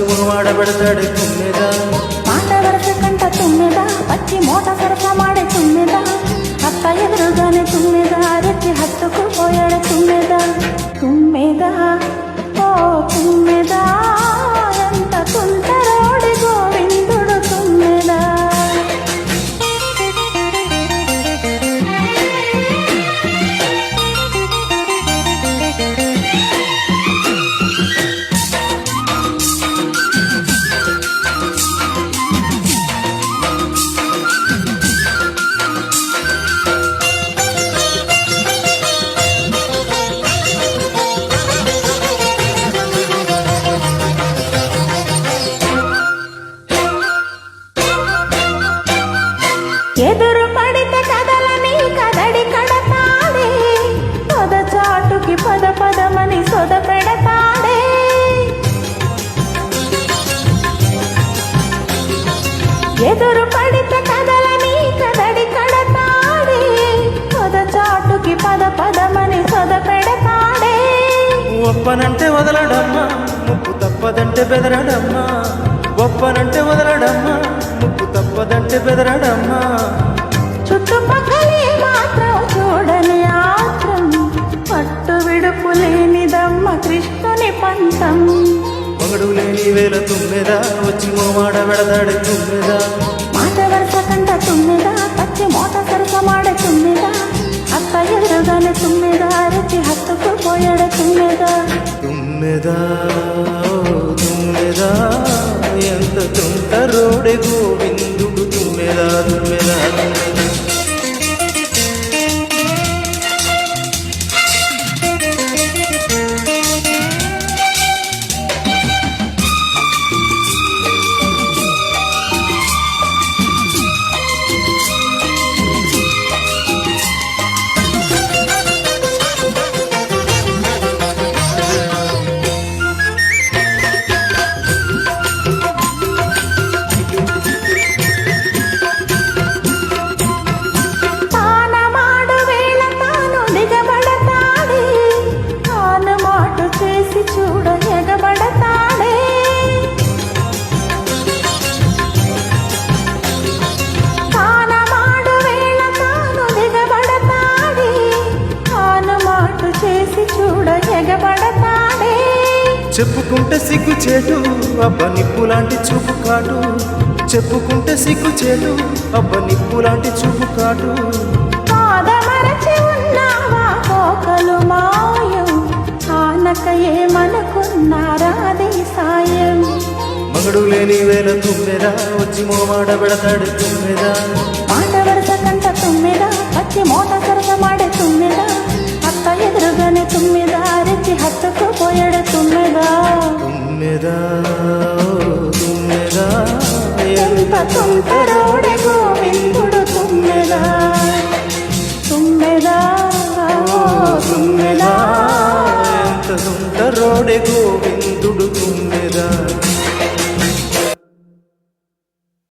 వచ్చి మాడబెడతాడు తుమ్మెద మాట వరస కంట తుమ్మెద పచ్చి మోట సరస మాడే తుమ్మెద అత్త ఎదురుగానే తుమ్మెద రెచ్చి హత్తుకు పోయాడు తుమ్మెద తుమ్మెద ఓ తుమ్మెద ఎంత తుంటరోడి గోవిందుడు తుమ్మెద ఎదురు పడితే కదలని కదడి కడతాడే పొద చాటుకి పద పదమని సొద పెడతాడే ఎదురు పడితే కదలని కదడి కడతాడే పొద చాటుకి పద పదమని సొద పెడతాడే ఒప్పనంటే వదలడమ్మా ముప్పు తప్పదంటే బెదరడమ్మా ఒప్పనంటే వదలడమ్మా ముప్పు తప్పదంటే బెదరడమ్మా చుట్టుపక్కలే మాత్రం చూడని ఆత్రం పట్టు విడుపు లేనిదమ్మ కృష్ణుని పంతం మగడు లేని వేల తుమ్మెద వచ్చి మాడబెడతాడు తుమ్మెద మాట వరస కంట తుమ్మెద పచ్చి మోట సరస మాడే తుమ్మెద అత్త ఎదురుగానే తుమ్మెద రుచి హత్తుకు పోయాడు తుమ్మెద తుమ్మెద తుమ్మెద ఎంత తుంటరోడే గోవిందుడు తుమ్మెద తుమ్మెద తానమాడు వేళ తాను దిగబడతాడే తాను మాటు చేసి చూడ ఎగబడతాడే తానమాడు వేళ తాను దిగబడతాడే తాను మాటు చేసి చూడ ఎగబడతాడే చెప్పుకుంటే సిగ్గు చేటు అబ్బ నిప్పు లాంటి చూపు కాటు చెప్పుకుంటే సిగ్గు చేటు అబ్బ నిప్పు లాంటి చూపు కాటు పాదమరచి ఉన్నావా కోకలు మాయం ఆనక ఏమనుకున్నారాది సాయం మగడు లేని వేల తుమ్మెద వచ్చి మాడబెడతాడు తుమ్మెద మాట వరస కంట తుమ్మెద పచ్చి మోట సరస మాడే తుమ్మెద అత్త ఎదురుగానే తుమ్మెద రెచ్చి హత్తుకు పోయాడు తుమ్మెద తుమ్మెద తుమ్మెద ఎంత తుంటరోడే గోవిందుడు తుమ్మెద తుమ్మెద తుమ్మెద ఎంత తుంటరోడే గోవిందుడు